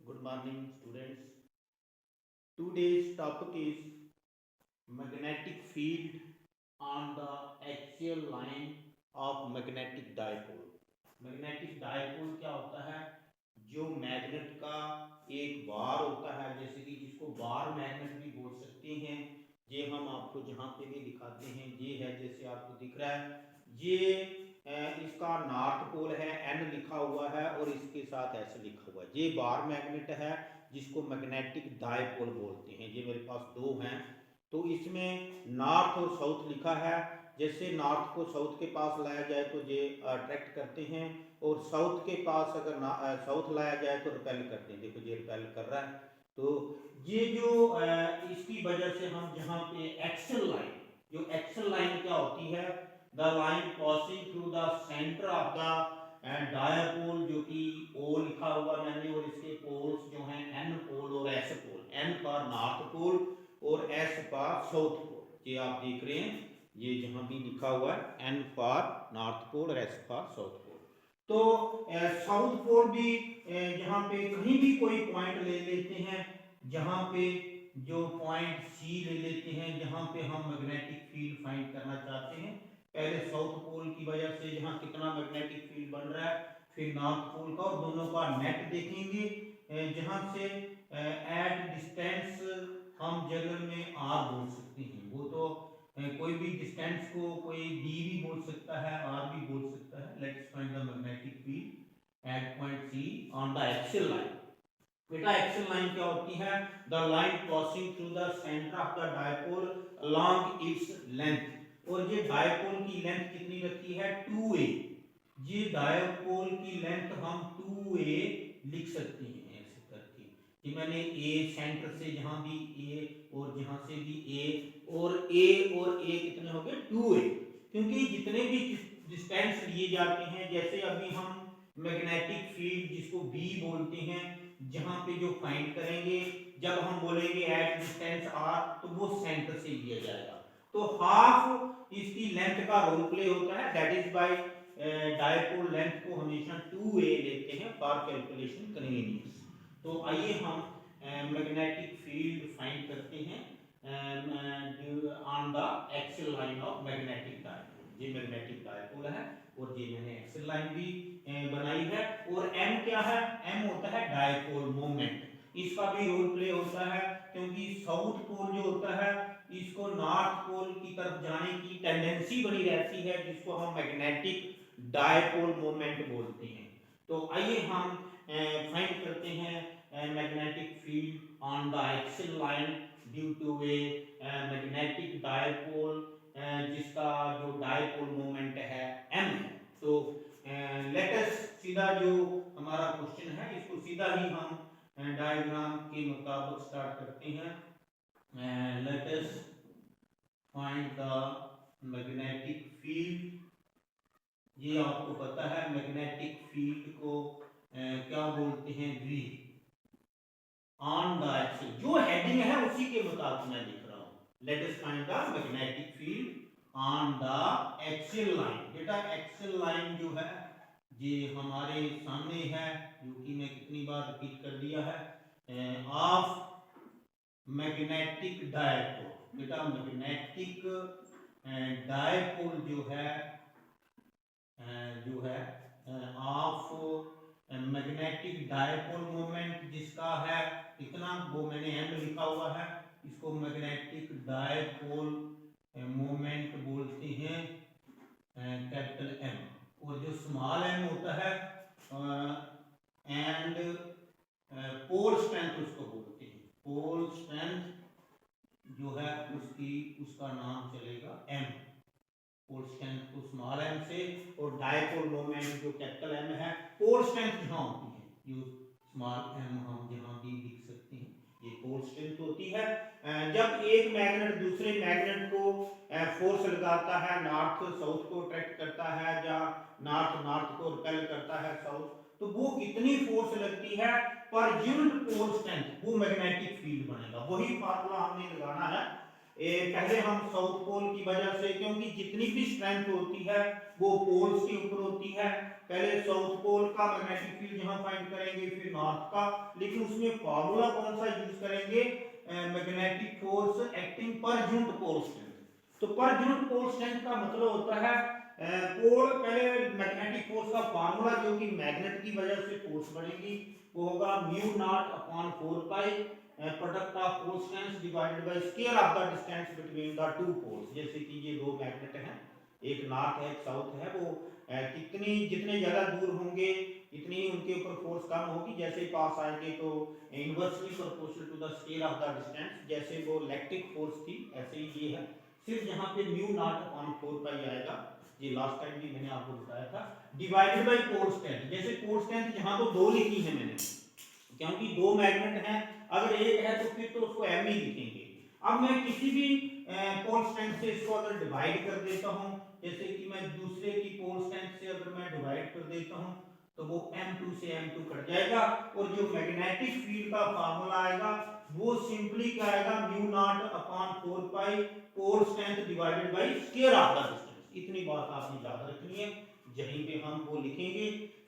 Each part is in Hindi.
Good morning, students. Today's topic is magnetic field on the axial line of magnetic dipole. Magnetic dipole क्या होता है? जो मैग्नेट का एक बार होता है, जैसे कि जिसको बार मैग्नेट भी बोल सकते हैं। ये हम आपको जहाँ पे भी दिखाते हैं, ये है जैसे आपको दिख रहा है। ये इसका नॉर्थ पोल है, एन लिखा हुआ है और इसके साथ एस लिखा हुआ है। ये बार मैग्नेट है जिसको मैग्नेटिक डायपोल बोलते हैं। ये मेरे पास दो हैं, तो इसमें नॉर्थ और साउथ लिखा है। जैसे नॉर्थ को साउथ के पास लाया जाए तो ये अट्रैक्ट करते हैं, और साउथ के पास अगर साउथ लाया जाए तो रिपेल करते हैं। देखो ये रिपेल कर रहा है। तो ये जो इसकी वजह से हम जहाँ पे एक्सल लाइन, जो एक्सल लाइन क्या होती है, the line passing through the centre of the dipole, जो कि ओ लिखा हुआ मैंने, और इसके पोल्स जो हैं एन पोल और S pole. N for north pole और एस फॉर साउथ पोल। ये आप देख रहे हैं, ये जहां भी लिखा हुआ है एन फॉर नॉर्थ पोल और एस फॉर साउथ पोल। तो साउथ पोल भी यहाँ पे कहीं भी कोई पॉइंट ले लेते हैं, जहां पे जो पॉइंट सी ले लेते हैं, जहां पे हम मैग्नेटिक फील्ड फाइंड करना चाहते हैं। पहले साउथ पोल की वजह से यहाँ कितना मैग्नेटिक फील्ड बन रहा है, फिर नॉर्थ पोल का, और दोनों का नेट देखेंगे। जहां से एट डिस्टेंस हम जनरल में आर बोल सकते हैं। वो तो कोई भी डिस्टेंस को कोई डी भी बोल सकता है, आर भी बोल सकता है। Let's find the magnetic field at point C on the axial line. बेटा एक्सियल लाइन क्या होती है? The line passing through the centre of the dipole along its length. और ये डायपोल की लेंथ कितनी रखी है? 2a। ये डायपोल की लेंथ हम 2a लिख सकते हैं ऐसे करके कि मैंने a सेंटर से जहां भी a और जहां से भी a और a कितने हो गए? 2a। क्योंकि जितने भी डिस्टेंस लिए जाते हैं, जैसे अभी हम मैग्नेटिक फील्ड जिसको b बोलते हैं, जहां पे जो फाइंड करेंगे, जब हम बोलेंगे एट डिस्टेंस r, तो वो सेंटर से लिया जाएगा। तो हाफ इसकी लेंथ का रोल प्ले होता है। That is by dipole length को हमेशा 2a लेते हैं फॉर कैलकुलेशन कन्वीनियंस। तो आइए हम मैग्नेटिक फील्ड फाइंड करते हैं on the axial line of magnetic dipole. ये मैग्नेटिक डायपोल है और ये मैंने एक्सियल लाइन भी बनाई है। और m क्या है? m होता है डायपोल मोमेंट। इसका भी रोल प्ले होता है, क्योंकि साउथ पोल जो होता है, इसको नॉर्थ पोल की तरफ जाने की टेंडेंसी बनी रहती है, जिसको हम मैग्नेटिक डायपोल मोमेंट बोलते हैं। तो आइए हम फाइंड करते हैं magnetic field on the axial line due to a magnetic dipole, जिसका जो डायपोल मोमेंट है m है। तो लेट अस सीधा जो हमारा क्वेश्चन है, इसको सीधा ही हम डायग्राम के मुताबिक स्टार्ट करते हैं। Late us find the magnetic field. ये आपको पता है मैग्नेटिक फील्ड को क्या बोलते हैं? B on the axial. जो हेडिंग है उसी के मुताबिक मैं लिख रहा हूं। Let us find the magnetic field on the axial line. बेटा एक्सियल लाइन जो है ये हमारे सामने है, जो कि मैं कितनी बार रिपीट कर दिया है, ऑफ मैग्नेटिक डायपोल। बेटा मैग्नेटिक डायपोल जो है ऑफ मैग्नेटिक डायपोल मोमेंट जिसका है इतना, वो मैंने m लिखा हुआ है, इसको मैग्नेटिक डायपोल मोमेंट बोलते हैं कैपिटल M। और जो स्मॉल m होता है एंड पोल स्ट्रेंथ उसको बोलते हैं। पोल स्ट्रेंथ जो है उसका नाम चलेगा m। पोल स्ट्रेंथ को स्मॉल m से, और डायपोल मोमेंट जो कैपिटल M है, पोल स्ट्रेंथ जहां होती है, ये स्मॉल m हम जहां भी लिख सकते हैं, ये पोल स्ट्रेंथ होती है। जब एक मैग्नेट दूसरे मैग्नेट को फोर्स लगाता है, नॉर्थ साउथ को अट्रैक्ट करता है, या नॉर्थ को रिपेल करता है साउथ, तो वो कितनी फोर्स लगती है पर यूनिट पोल स्ट्रेंथ, वो मैग्नेटिक फील्ड बनेगा। वही फार्मूला हमने लगाना है पहले हम साउथ पोल की वजह से, क्योंकि जितनी भी स्ट्रेंथ होती है वो पोल्स के ऊपर होती है, पहले साउथ पोल का मैग्नेटिक फील्ड यहाँ फाइंड करेंगे, फिर नॉर्थ का, लेकिन उसमें फार्मूला कौन सा यूज करेंगे, magnetic force acting per unit pole strength. तो पर यूनिट पोल स्ट्रेंथ का मतलब होता है पोल, पहले मैग्नेटिक फोर्स का फार्मूला जो कि मैग्नेट की वजह से फोर्स बढ़ेगी वो होगा mu naught upon 4 pi product of pole strength divided by square of the distance between the two poles. जैसे कि ये दो मैग्नेट हैं, एक नॉर्थ है एक साउथ है, वो कितनी जितने ज्यादा दूर होंगे इतनी ही उनके ऊपर फोर्स कम होगी, जैसे ही पास आएंगे तो inversely proportional to the square of the distance. जैसे वो इलेक्ट्रिक फोर्स थी ऐसे ही ये है, सिर्फ यहाँ पे म्यू नॉट अपॉन 4 पाई आएगा, ये लास्ट टाइम भी मैंने आपको बताया था, डिवाइडेड बाय पोल स्ट्रेंथ। जैसे पोल स्ट्रेंथ यहाँ तो दो लिखी है मैंने, क्योंकि दो मैग्नेट हैं, अगर एक है तो फिर तो उसको एम ही लिखेंगे। अब मैं किसी भी पोल स्ट्रेंथ से इसको अगर डिवाइड कर देता हूं, जैसे कि मैं दूसरे की पोल स्ट्रेंथ से अगर मैं डिवाइड कर देता हूं तो वो m2 से m2 कट जाएगा, और जो मैग्नेटिक फील्ड का फार्मूला आएगा वो सिंपली क्या आएगा, mu naught upon 4 pi pole strength divided by square of the distance. इतनी बात आपने याद रखनी है, यहीं पे हम वो लिखेंगे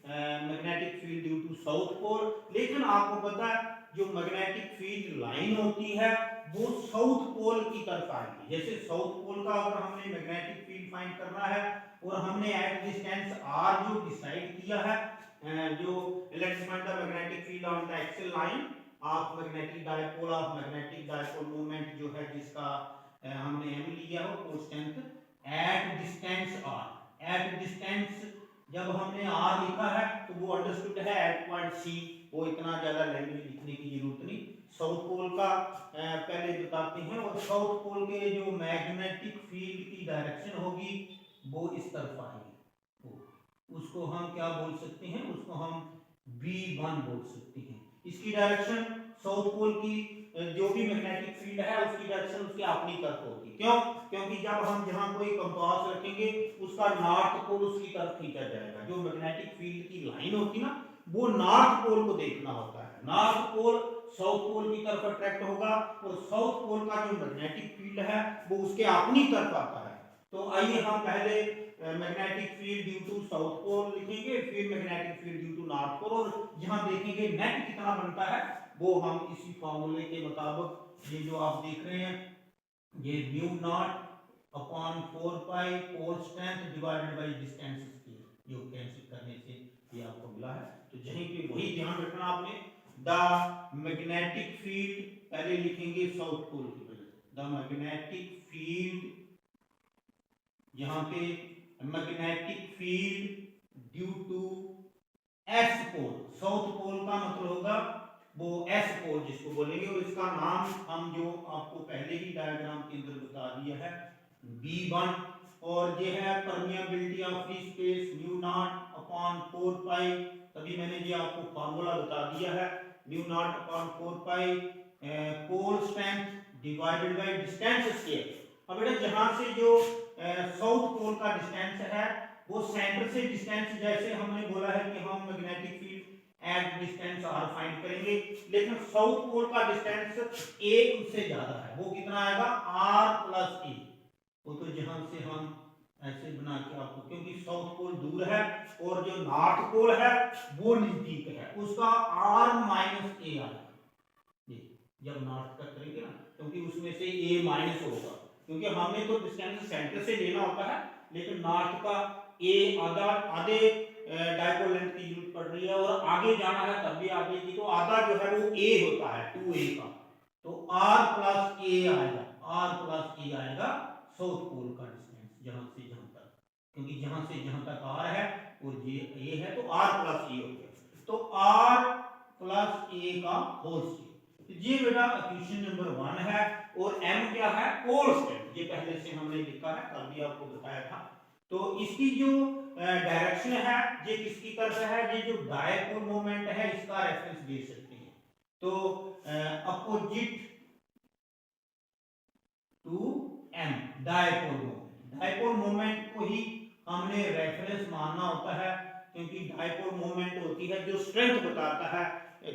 magnetic field due to south pole. लेकिन आपको पता है जो मैग्नेटिक फील्ड लाइन होती है वो साउथ पोल की तरफ आएगी। जैसे साउथ पोल का अगर हमने मैग्नेटिक फील्ड फाइंड करना है और हमने एट डिस्टेंस r जो डिसाइड किया है, जो let's find the magnetic field on the axial line of magnetic dipole of magnetic dipole moment जो है जिसका हमने m लिया हो constant at distance r। At distance जब हमने r लिखा है तो वो अंडरस्टूड है एट पॉइंट c, वो इतना ज्यादा लैंग्वेज लिखने की जरूरत नहीं। साउथ पोल का पहले बताते हैं, और साउथ पोल के जो मैग्नेटिक फील्ड की डायरेक्शन होगी वो इस तरफ आएगी, उसको हम क्या बोल सकते हैं, उसको हम V1 बोल सकते हैं। इसकी डायरेक्शन साउथ पोल की जो भी मैग्नेटिक फील्ड है उसकी डायरेक्शन उसकी अपनी तरफ होगी। क्यों? क्योंकि जब हम जहां कोई कंपास रखेंगे उसका नॉर्थ पोल उसकी तरफ खींचा जाएगा। जो मैग्नेटिक फील्ड की लाइन होती ना वो नॉर्थ पोल को देखना होता है, नॉर्थ पोल साउथ पोल की तरफ अट्रैक्ट होगा, और साउथ पोल का जो मैग्नेटिक फील्ड है वो उसके अपनी तरफ आता है। तो आइए हम पहले magnetic field due to south pole लिखेंगे, फिर magnetic field due to north pole, और यहाँ देखेंगे नेट कितना बनता है वो हम इसी फॉर्मूले के मुताबिक, ये जो आप देख रहे हैं ये mu naught upon 4 pi pole strength divided by distance square, ये कैंसिल करने से ये आपको मिला है। तो यहीं पे वही ध्यान रखना आपने, द मैग्नेटिक फील्ड पहले लिखेंगे साउथ पोल की वजह से, द मैग्नेटिक फील्ड, यहाँ पे magnetic field due to S pole, south pole का मतलब होगा वो एस पोल जिसको बोलेंगे, और इसका नाम हम जो आपको पहले ही डायग्राम के अंदर बता दिया है V1, और ये है permeability of free space mu naught upon 4 pi, तभी मैंने ये आपको फार्मूला बता दिया है, mu naught upon 4 pi pole strength divided by distance square. अब बेटा जहां से जो साउथ पोल का डिस्टेंस है वो सेंटर से डिस्टेंस, जैसे हमने बोला है कि हम magnetic field at distance r find करेंगे, लेकिन साउथ पोल का डिस्टेंस a उससे ज्यादा है, वो कितना आएगा r प्लस a। वो तो जहां से हम ऐसे बना के आपको, क्योंकि साउथ पोल दूर है और जो नॉर्थ पोल है वो नजदीक है, उसका r माइनस a आएगा। ये जब नॉर्थ का करेंगे ना, क्योंकि उसमें से a माइनस होगा, क्योंकि हमें तो डिस्टेंस सेंटर से लेना होता है, लेकिन नॉर्थ का a आधे डायपोल लेंथ की जरूरत पड़ रही है, और आगे जाना है तब भी आगे की, तो आधा जो है वो a होता है 2a का, तो r प्लस a आएगा, r प्लस a आएगा साउथ पोल का डिस्टेंस जहां से जहां तक, क्योंकि जहां से जहां तक r है और ये a है तो r प्लस a हो गया, तो r प्लस a का होल स्क्वायर। ये बेटा इक्वेशन नंबर 1 है, और m क्या है पोल स्ट्रेंथ, ये पहले से हमने लिखा है, कल भी आपको बताया था। तो इसकी जो डायरेक्शन है ये किसकी तरफ है, ये जो डायपोल मोमेंट है इसका रेफरेंस दे सकते हैं, तो opposite to m dipole moment, dipole moment को ही हमने रेफरेंस मानना होता है, क्योंकि डायपोल मोमेंट होती है जो स्ट्रेंथ बताता है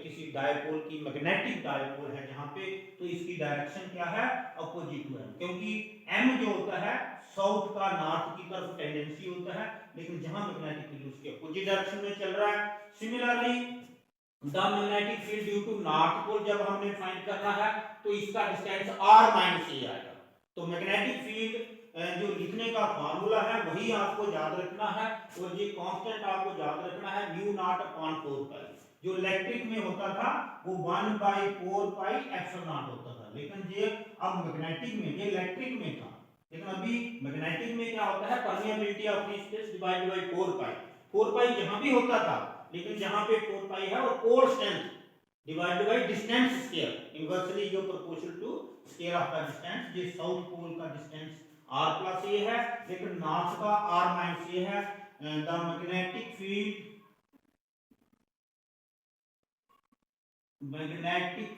किसी डायपोल की, मैग्नेटिक डायपोल है जहां पे, तो इसकी डायरेक्शन क्या है, अपोजिट टू एम, क्योंकि एम जो होता है साउथ का नॉर्थ की तरफ टेंडेंसी होता है, लेकिन जहां मैग्नेटिक फील्ड उसके अपोजिट डायरेक्शन में चल रहा है। Similarly the magnetic field due to north pole जब हमने फाइंड करना है तो इसका डिस्टेंस r माइनस ए आएगा। तो मैग्नेटिक फील्ड जो लिखने का फार्मूला है वही आपको याद रखना है, और ये कांस्टेंट आपको याद रखना है म्यू नॉट अपॉन 4 पाई। जो इलेक्ट्रिक में होता था वो 1/4 पाई एप्सिलॉन नॉट होता था, लेकिन ये अब मैग्नेटिक में, ये इलेक्ट्रिक में था, लेकिन अभी मैग्नेटिक में क्या होता है, permeability of free space divided by 4 पाई। 4 पाई यहां भी होता था, लेकिन जहां पे 4 पाई है और pole strength divided by distance square, inversely जो proportional to square of the distance. ये साउथ पोल का डिस्टेंस r प्लस a है, लेकिन नॉर्थ का r माइनस a है। The magnetic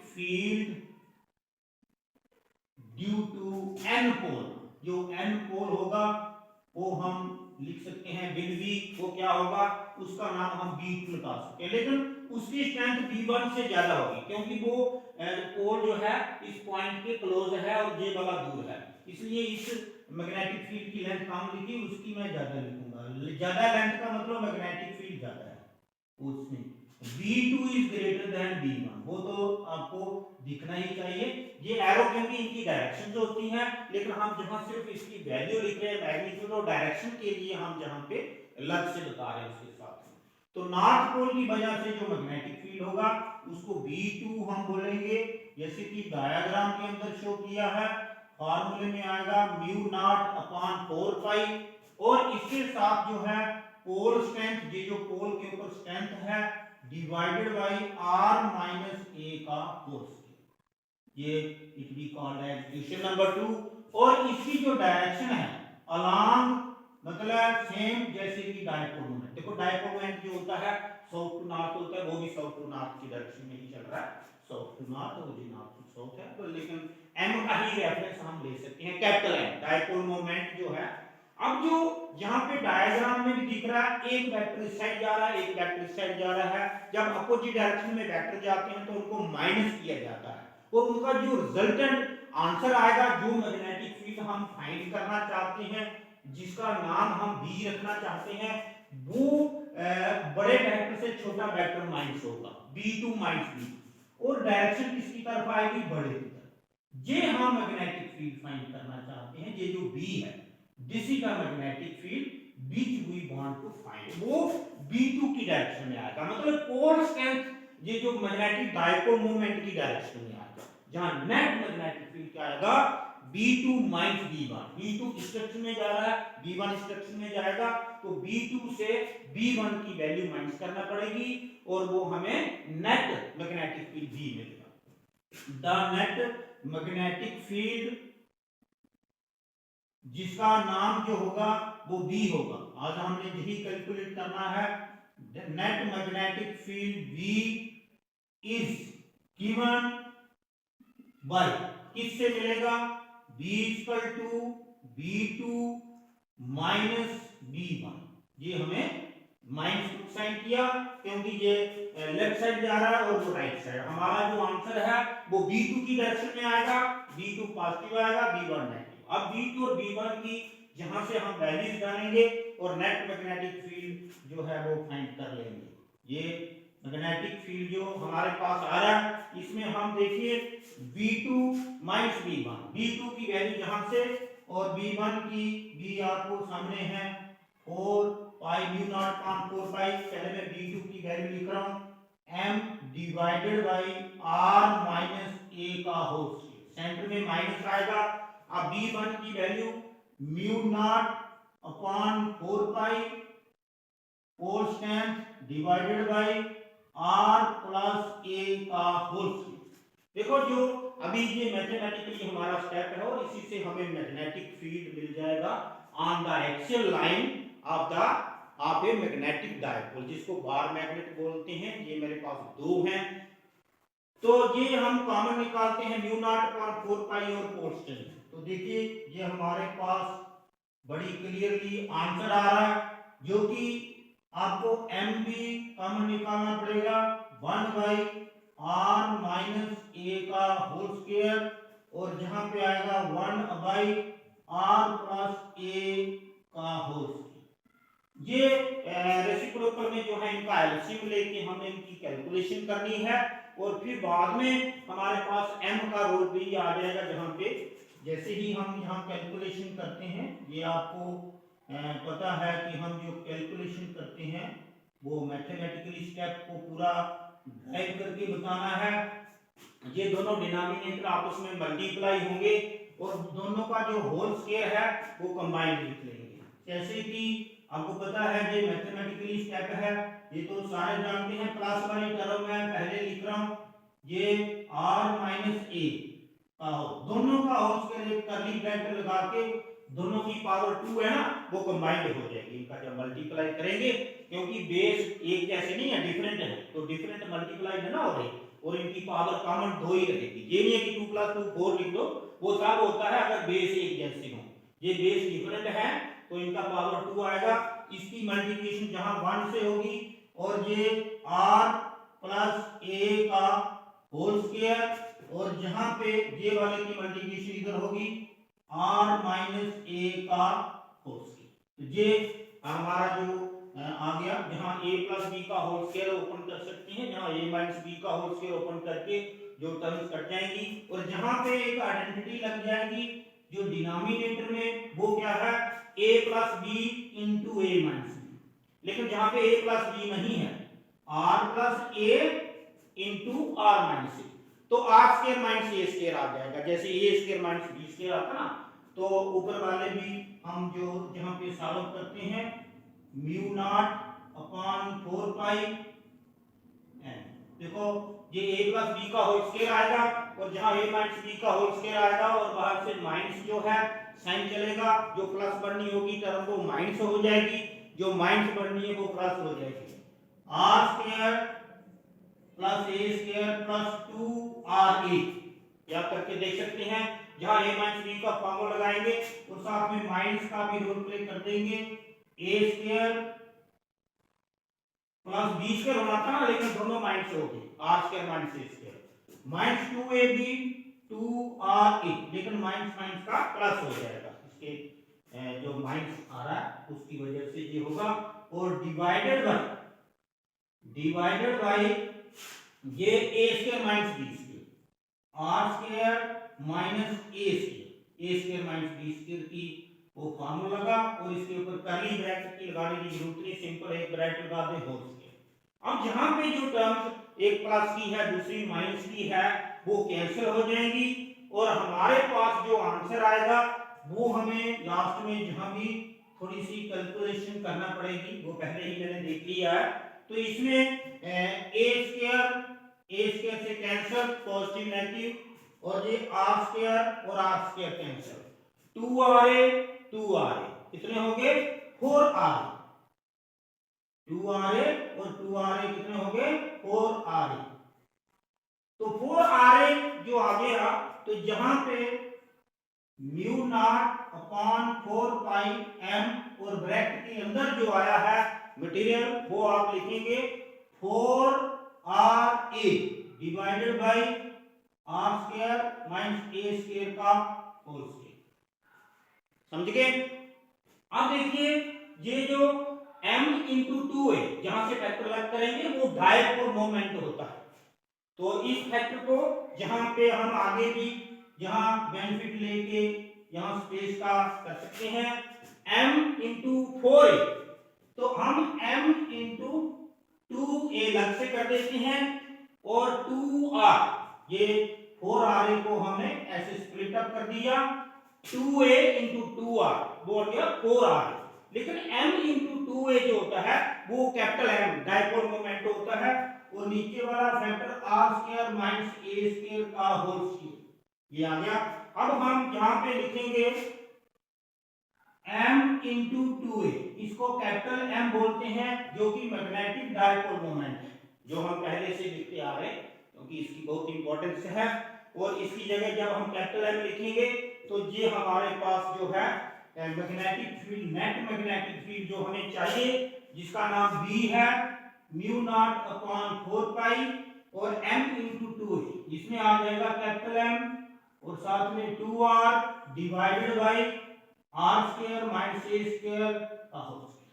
field due to n pole, जो n पोल होगा वो हम लिख सकते हैं विल बी, वो क्या होगा, उसका नाम हम B2 लगा सकते हैं, लेकिन उसकी स्ट्रेंथ B1 से ज्यादा होगी, क्योंकि वो पोल जो है इस पॉइंट के क्लोज है और ये वाला दूर है, इसलिए इस मैग्नेटिक फील्ड की लेंथ कम लिखी, उसकी मैं ज्यादा लिखूंगा। ज्यादा लेंथ का मतलब मैग्नेटिक फील्ड ज्यादा है उसमें। B2 is greater than B1, वो तो आपको दिखना ही चाहिए। ये एरो क्योंकि इनकी डायरेक्शन जो होती हैं, लेकिन हम जहां सिर्फ इसकी वैल्यू लिख रहे हैं मैग्नीट्यूड और डायरेक्शन के लिए, हम जहां पे अलग से बता रहे हैं उसके साथ में, तो नॉर्थ पोल की वजह से जो मैग्नेटिक फील्ड होगा उसको B2 हम बोलेंगे, जैसे कि डायग्राम के अंदर शो किया है। फार्मूले में आएगा म्यू नॉट अपॉन 4 पाई, और इसके साथ जो है पोल स्ट्रेंथ, ये जो पोल के ऊपर स्ट्रेंथ है, divided by r minus a का होल स्क्वायर। ये it be called as equation number 2। और इसकी जो डायरेक्शन है अलोंग, मतलब सेम जैसे कि डायपोल मोमेंट। देखो डायपोल मोमेंट जो होता है साउथ टू नॉर्थ होता है, वो भी साउथ टू नॉर्थ की डायरेक्शन में ही चल रहा है, साउथ टू नॉर्थ, वो जी नॉर्थ टू साउथ है, तो लेकिन m का ही रेफरेंस हम ले सकते हैं, कैपिटल M। डायपोल मोमेंट जो है, अब जो यहाँ पे डायग्राम में भी दिख रहा है, एक वेक्टर इस साइड जा रहा है, एक वेक्टर इस साइड जा रहा है। जब अपोजिट डायरेक्शन में वेक्टर जाते हैं तो उनको माइनस किया जाता है, और उनका जो रिजल्टेंट आंसर आएगा, जो मैग्नेटिक फील्ड हम फाइंड करना चाहते हैं, जिसका नाम हम B रखना चाहते हैं, वो बड़े वेक्टर से छोटा वेक्टर माइनस होगा, B2 माइनस B, और डायरेक्शन किसकी तरफ आएगी, बड़े की तरफ। ये हम मैग्नेटिक फील्ड फाइंड करना चाहते हैं, ये जो B है, this is the magnetic field which we want to find, वो B2 की डायरेक्शन में आएगा, मतलब पोल स्ट्रेंथ ये जो मैग्नेटिक डायपोल मोमेंट की डायरेक्शन में आएगा, जहां नेट मैग्नेटिक फील्ड क्या आएगा, B2 माइनस B1। B2 इस डायरेक्शन में जा रहा है, B1 इस डायरेक्शन में जाएगा, तो B2 से B1 की वैल्यू माइनस करना पड़ेगी, और वो हमें नेट मैग्नेटिक फील्ड B मिलेगा। द नेट मैग्नेटिक फील्ड, जिसका नाम जो होगा वो B होगा। आज हमने यही कैलकुलेट करना है। Net magnetic field B is given by, किससे मिलेगा, B equal to B2 minus B1। ये हमें माइनस साइन किया क्योंकि ये लेफ्ट साइड जा रहा है और वो राइट साइड। हमारा जो आंसर है वो B2 की डायरेक्शन में आएगा, B2 पॉजिटिव आएगा, B1 नेगेटिव। अब B2 और B1 की यहां से हम वैल्यूज डालेंगे और नेट मैग्नेटिक फील्ड जो है वो फाइंड कर लेंगे। ये मैग्नेटिक फील्ड जो हमारे पास आ रहा है, इसमें हम देखिए B2 माइनस B1, B2 की वैल्यू यहां से और B1 की भी आपको सामने है 4 pi mu naught upon 4 pi. पहले मैं B2 की वैल्यू लिख रहा हूं, m divided by r minus a का होल स्क्वायर, सेंटर में माइनस आएगा। अब B1 की value mu naught upon 4 pi pole strength divided by r plus a का होल स्क्वायर। देखो जो अभी ये मैथमेटिकली हमारा स्टेप है और इसी से हमें मैग्नेटिक फील्ड मिल जाएगा on the axial line of A magnetic dipole, जिसको बार मैग्नेट बोलते हैं। ये मेरे पास दो हैं, तो ये हम कॉमन निकालते हैं म्यू नॉट अपॉन 4 पाई और पोल स्ट्रेंथ। तो देखिए ये हमारे पास बड़ी क्लियरली आंसर आ रहा है, जो कि आपको m भी कॉमन निकालना पड़ेगा 1 बाई r माइनस a का होल स्क्वायर, और जहां पे आएगा 1 बाई r प्लस a का होल स्क्वायर। ये रेसिप्रोकल में जो है इनका एलसीएम लेके हमें इनकी कैलकुलेशन करनी है, और फिर बाद में हमारे पास m का रूट भी आ जाएगा, जहां पे जैसे ही हम यहाँ कैलकुलेशन करते हैं, ये आपको पता है कि हम जो कैलकुलेशन करते हैं वो मैथमेटिकली स्टेप को पूरा ड्राइव करके बताना है। ये दोनों डिनोमिनेटर आपस में मल्टीप्लाई होंगे और दोनों का जो होल स्क्वायर है वो कंबाइंड लिख लेंगे। जैसे कि आपको पता है ये मैथमेटिकली स्टेप है, ये तो सारे जानते हैं, प्लस वाली टर्म में पहले लिख रहा हूं, ये r माइनस ए दोनों का होल स्क्वायर एक कर्ली ब्रैकेट लगा के दोनों की पावर 2 है ना, वो कंबाइंड हो जाएगी। इनका जब मल्टीप्लाई करेंगे, क्योंकि बेस एक जैसे नहीं है, डिफरेंट है, तो डिफरेंट मल्टीप्लाई है ना हो रही, और इनकी पावर कॉमन 2 ही रहेगी। ये नहीं है कि 2 + 2 4 लिख दो, वो तब होता है अगर बेस एक जैसे हो। ये बेस डिफरेंट है तो इनका पावर 2 आएगा। इसकी मल्टीप्लिकेशन जहां 1 से होगी, और ये r प्लस a का होल स्क्वायर, और जहां पे ये वाले की मल्टीप्लिकेशन इधर होगी r माइनस a का होल स्क्वायर। तो ये हमारा जो आ गया, जहां a प्लस b का होल स्क्वायर ओपन कर सकते हैं, जहां a माइनस b का होल स्क्वायर ओपन करके जो टर्म्स कट जाएंगी, और जहां पे एक आइडेंटिटी लग जाएगी जो डिनोमिनेटर में, वो क्या है a plus b into a minus b। लेकिन जहां पे a प्लस b नहीं है, r plus a into r minus a, तो r square minus a square आ जाएगा। जैसे a square minus b square आता ना, तो ऊपर वाले भी हम जो जहां पे सॉल्व करते हैं, म्यू नॉट अपॉन 4 पाई n। देखो ये a प्लस b का होल स्क्वायर आएगा, और जहां a माइनस b का होल स्क्वायर आएगा, और बाहर से माइनस जो है साइन चलेगा, जो प्लस बननी होगी टर्म वो माइनस हो जाएगी, जो माइनस बननी है वो प्लस हो जाएगी। r square plus a square plus 2ra, याद करके देख सकते हैं। जहां a माइनस b का फॉर्मूला लगाएंगे और साथ में माइनस का भी रोल प्ले कर देंगे, a square plus b square होना था ना, लेकिन दोनों माइनस हो गए, r square minus a square minus 2ab 2ra, लेकिन माइनस माइनस का प्लस हो जाएगा, इसके जो माइनस आ रहा है उसकी वजह से ये होगा, और डिवाइडेड बाय ये a square minus b square, r square minus a square minus b square की वो फार्मूला लगा, और इसके ऊपर कर्ली ब्रैकेट की लगाने की जरूरत नहीं, सिंपल एक ब्रैकेट लगा दे होल स्क्वायर। अब जहां पे जो टर्म्स एक प्लस की है दूसरी माइनस की है वो कैंसिल हो जाएंगी, और हमारे पास जो आंसर आएगा वो हमें लास्ट में जहां भी थोड़ी सी कैलकुलेशन करना पड़ेगी, वो पहले ही मैंने देख लिया है। तो इसमें a स्क्वायर से कैंसिल, पॉजिटिव नेगेटिव, और ये r स्क्वायर और r स्क्वायर कैंसिल, 2ra कितने हो गए 4ra, 2ra और 2ra कितने हो गए 4ra। तो 4ra जो आ गया, तो यहां पे म्यू नॉट अपॉन 4 पाई m, और ब्रैकेट के अंदर जो आया है मटेरियल वो आप लिखेंगे 4ra divided by r square minus a square का होल स्क्वायर। समझ गए? अब देखिए ये जो m इंटू 2a जहां से फैक्टराइज करेंगे वो डायपोल मोमेंट होता है, तो इस फैक्टर को जहां पे हम आगे भी यहां बेनिफिट लेके यहां स्पेस का कर सकते हैं, m इंटू 4a, तो हम m इंटू 2a अलग से कर देते हैं, और 2r, ये 4ra को हमने ऐसे स्प्लिट अप कर दिया, 2a इंटू 2r वो हो गया 4r। लेकिन m इंटू 2a जो होता है वो कैपिटल M डायपोल मोमेंट होता है, और नीचे वाला factor r square minus a square का होल स्क्वायर, ये आ गया। अब हम यहां पे लिखेंगे m इंटू 2a, इसको कैपिटल M बोलते हैं, जो कि मैग्नेटिक डायपोल मोमेंट है, जो हम पहले से लिखते आ रहे हैं, क्योंकि इसकी बहुत इंपॉर्टेंस है। और इसकी जगह जब हम कैपिटल M लिखेंगे तो ये हमारे पास जो है magnetic field, net magnetic field जो हमें चाहिए जिसका नाम b है म्यू नॉट अपॉन 4 पाई और m इंटू 2 है, जिसमें आ जाएगा कैपिटल M और साथ में 2r divided by r square minus a square का होल स्क्वायर।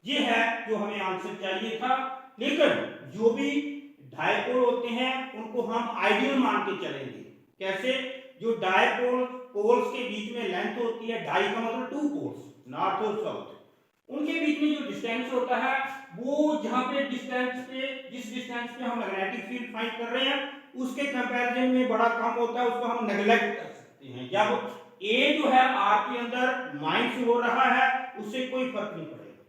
ये है जो हमें आंसर चाहिए था। लेकिन जो भी डायपोल होते हैं उनको हम आइडियल मान के चलेंगे। कैसे? जो डायपोल पोल्स के बीच में लेंथ होती है, डाई का मतलब टू पोल्स, नॉर्थ और साउथ, उनके बीच में जो डिस्टेंस होता है वो जहां पे डिस्टेंस पे जिस डिस्टेंस पे हम मैग्नेटिक फील्ड फाइंड कर रहे हैं उसके कंपैरिजन में बड़ा कम होता है, उसको हम नेग्लेक्ट कर सकते हैं। जब A जो है R के अंदर माइनस हो रहा है उससे कोई फर्क नहीं पड़ेगा,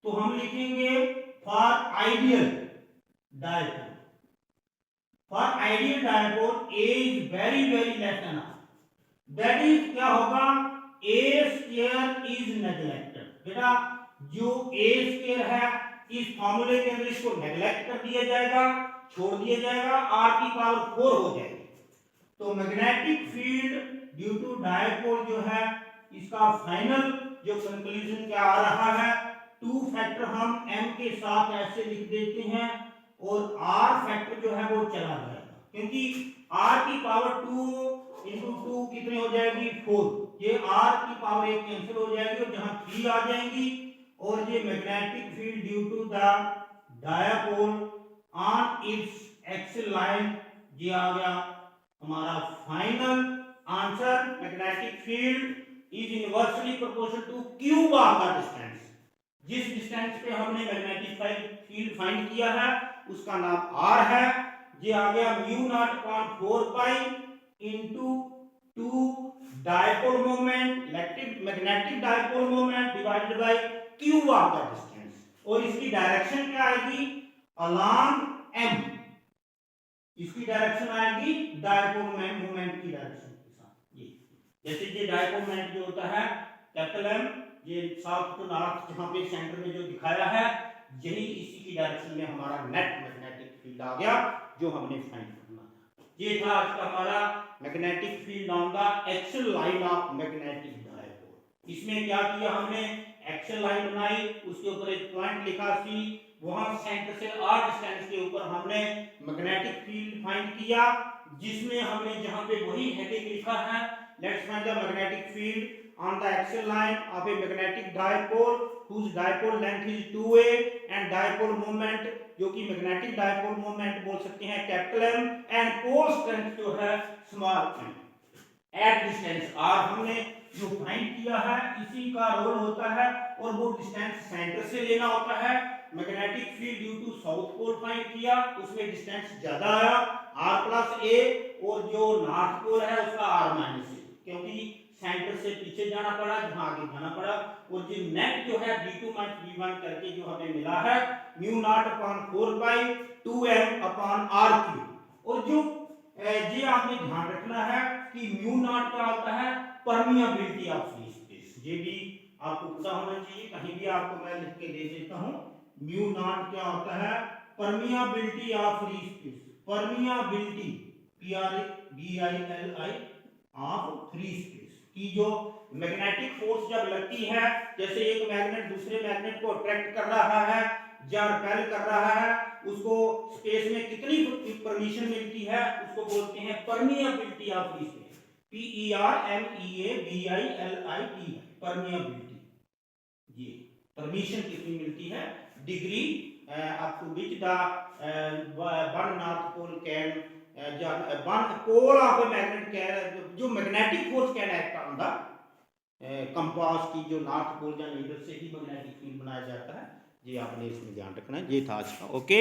तो हम लिखेंगे for ideal dipole, for ideal dipole A is very very less than R, that is क्या होगा A स्क्वायर इज नेग्लेक्टेड। बेटा जो A स्क्वायर है इस फॉर्मूले के अंदर इसको नेग्लेक्ट कर दिया जाएगा, छोड़ दिया जाएगा, R की पावर 4 हो जाएगी। तो magnetic field due to dipole जो है इसका फाइनल जो कंक्लूजन क्या आ रहा है, 2 फैक्टर हम m के साथ ऐसे लिख देते हैं और r फैक्टर जो है वो चला जाएगा, क्योंकि r की पावर 2 इंटू 2 कितनी हो जाएगी 4, ये r की पावर 1 कैंसिल हो जाएगी और जहां 3 आ जाएंगी और ये magnetic field due to the dipole on its axial line, ये आ गया हमारा final answer. Magnetic field is inversely proportional to cube of the distance, जिस डिस्टेंस पे हमने मैग्नेटिक फील्ड फाइंड किया है उसका नाम r है। ये आ गया mu naught upon 4 pi into 2 dipole moment, electric magnetic dipole moment divided by cube of the distance, और इसकी डायरेक्शन क्या आएगी अलोंग m, इसकी डायरेक्शन आएगी डायपोल मोमेंट की डायरेक्शन के साथ। ये जैसे ये डायपोल मोमेंट जो होता है कैपिटल M, ये साउथ टू नॉर्थ जहां पे सेंटर में जो दिखाया है यही इसी की डायरेक्शन में हमारा नेट मैग्नेटिक फील्ड आ गया जो हमने फाइंड करना था। ये था आज का हमारा magnetic field on the axial line of magnetic dipole. इसमें क्या किया हमने, एक्सियल लाइन बनाई, उसके ऊपर एक पॉइंट लिखा C, वहां सेंटर से r डिस्टेंस के ऊपर हमने मैग्नेटिक फील्ड फाइंड किया, जिसमें हमने जहां पे वही हेडिंग लिखा है let's find the magnetic field on the axial line of a magnetic dipole whose dipole length is 2a and dipole moment जो कि मैग्नेटिक डायपोल मोमेंट बोल सकते हैं capital M and pole strength जो है small m at distance r हमने जो फाइंड किया है इसी का रोल होता है और वो डिस्टेंस सेंटर से लेना होता है। Magnetic field due to south pole find किया, उसमें डिस्टेंस ज्यादा आया r प्लस a और जो नॉर्थ पोल है उसका r माइनस a, क्योंकि सेंटर से पीछे जाना पड़ा जहां आगे जाना पड़ा, और जो नेट जो है b2 माइनस b1 करके जो हमें मिला है म्यू नॉट अपॉन 4 पाई 2m अपॉन r क्यूब। और जो ये आपने ध्यान रखना है कि म्यू नॉट क्या होता है परमिएबिलिटी ऑफ फ्री स्पेस, ये भी आपको पता होना चाहिए, कहीं भी आपको मैं लिख के दे देता हूं। म्यू नॉट क्या होता है permeability of free space, permeability PRBILI of free space की जो मैग्नेटिक फोर्स जब लगती है, जैसे एक मैग्नेट दूसरे मैग्नेट को अट्रैक्ट कर रहा है या रिपेल कर रहा है, उसको स्पेस में कितनी परमिशन मिलती है उसको बोलते हैं permeability of free space, PERMEABILIT, permeability. ये परमिशन कितनी मिलती है, degree up to which the one north pole can one pole of a magnet can, जो magnetic force can act on the compass की जो नॉर्थ पोल या नीडल से ही मैग्नेटिक फील्ड बनाया जाता है, ये आपने इसमें ध्यान रखना है। ये था आज का। ओके।